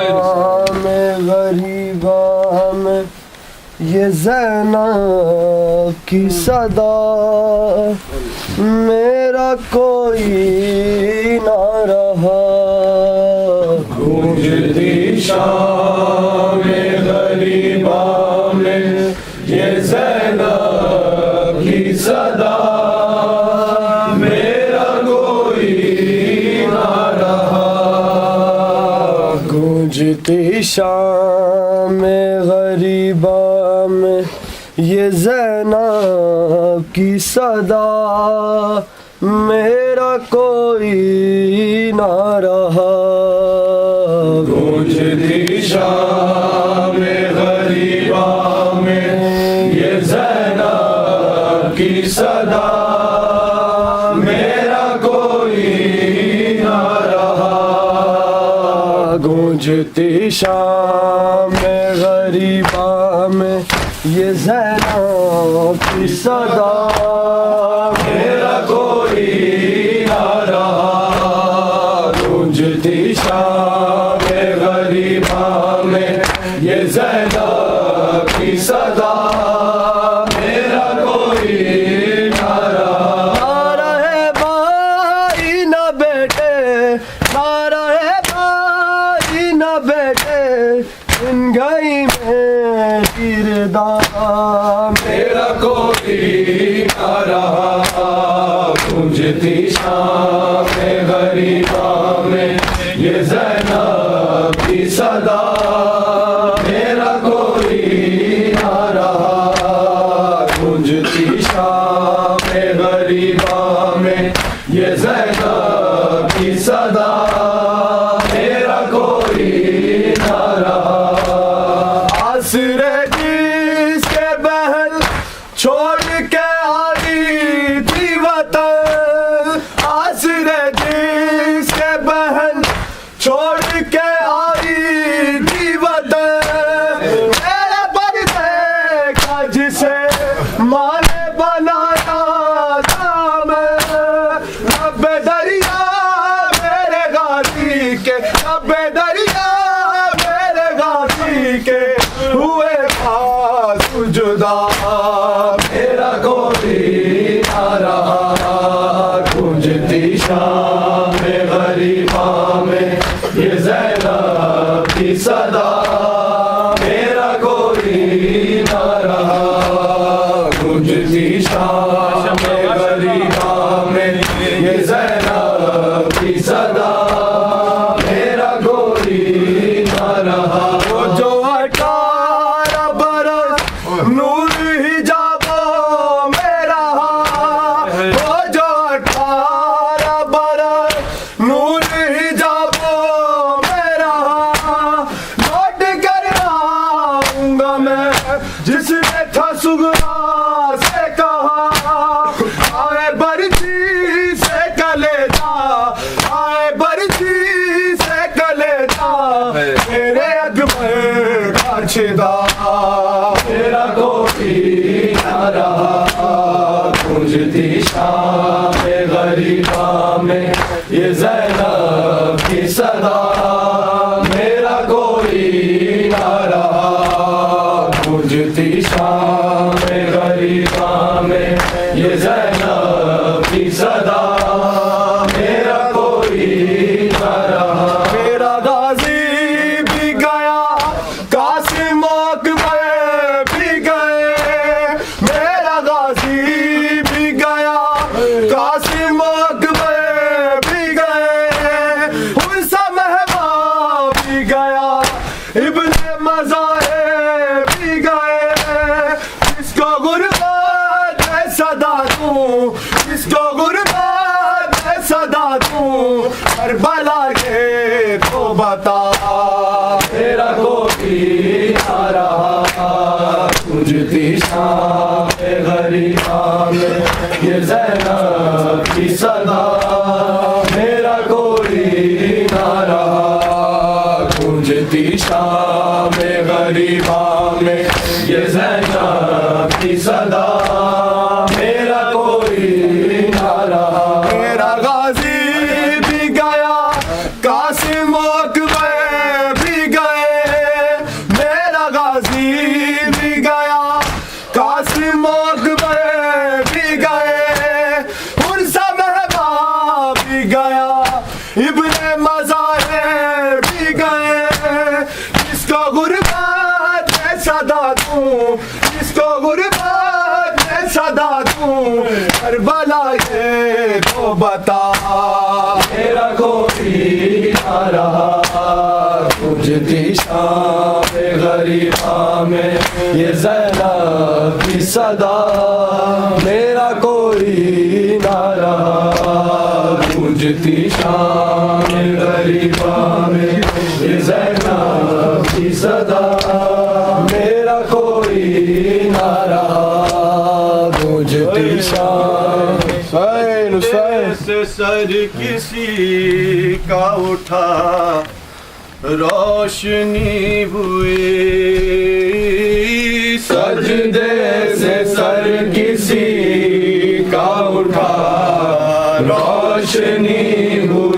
में गरीबा में ये ज़ैनब की सदा, मेरा कोई ना रहा। गूंजती शाम में गरीबा में ये ज़ैनब की सदा, मेरा कोई ना रहा। गूंजती शाम में गरीबा में ये ज़ैनब की सदा, मेरा कोई ना रहा। गूंजती शाम में गरीबा में ये ज़ैनब की सदा, मेरा कोई ना रहा। गूंजती शाम में गरीबा में ये ज़ैनब की सदा, मेरा कोई ना रहा। गूंजती शाम में गरीबा में ये ज़ैनब की सदा, मेरा कोई ना रहा। ना रहे भाई न बेटे, ना रहे भाई न बेटे, इन गई में किरदार, मेरा कोई ना रहा। गूंजती शाम में गरीबा में ये ज़ैनब की सदा, मेरा कोई ना रहा। गूंजती शाम में गरीबा में ये ज़ैनब की सदा, मेरा कोई ना रहा। आसरे जिसके बहन छोड़ के आई थी वतन, आसरे जिसके बहन छोड़ के आई थी वतन, मेरे पर देखा जिसे माँ ने बनाया था मैं। नब्बे दरिया मेरे गाजी के, नब्बे दरिया मेरे गाजी के हुए खास जुदा, मेरा कोई ना रहा। गूंजती शाम में गरीबा में ये ज़ैनब की सदा, मेरा कोई ना रहा। गूंजती शाम में गरीबा में ये ज़ैनब की सदा, मेरा कोई ना रहा। वो जो 18 बरस नूर हिजाबों में रहा, वो जो 18 बरस नूर हिजाबों में रहा, लौट कर आऊंगा मैं जिसने था सुगरा से कहा। आए बरसी से कलेजा, आए बरसी से कलेजा, मेरे अकबर का छिदा, मेरा कोई ना रहा। गूंजती शाम में गरीबा में ये ज़ैनब की सदा, मेरा कोई ना रहा। गूंजती शाम में गरीबा में ये ज़ैनब की सदा, मेरा कोई ना रहा। मेरा गाजी भी गया, कासिम अकबर भी गए, मेरा गाजी भी गया, कासिम अकबर भी गए, हुस्न महबूब भी गया, इब्ने मज़ाहे भी गए। इसको गुरबात है सदा दूं, इसको गुरबात है सदा दूं, करबला के तो बता, मेरा कोई ना रहा। गूंजती शाम में गरीबा में ये ज़ैनब की सदा, मेरा कोई ना रहा। गूंजती शाम में गरीबा में ये ज़ैनब की सदा, मेरा कोई ना रहा। मेरा गाजी भी गया, कासिम अकबर भी गया, सदा दूं, जिसको गुर्बत में सदा दूं, करबला ये तो बता। मेरा कोई ना रहा तुझकी शाम गरीबा में, ये ज़ैनब की सदा। मेरा कोई ना रहा तुझकी शाम गरीबा में, ये ज़ैनब की सदा। मेरा कोई ना रहा तुझकी शाम। से सर किसी का उठा रोशनी हुई, सजदे से सर किसी का उठा रोशनी हुई।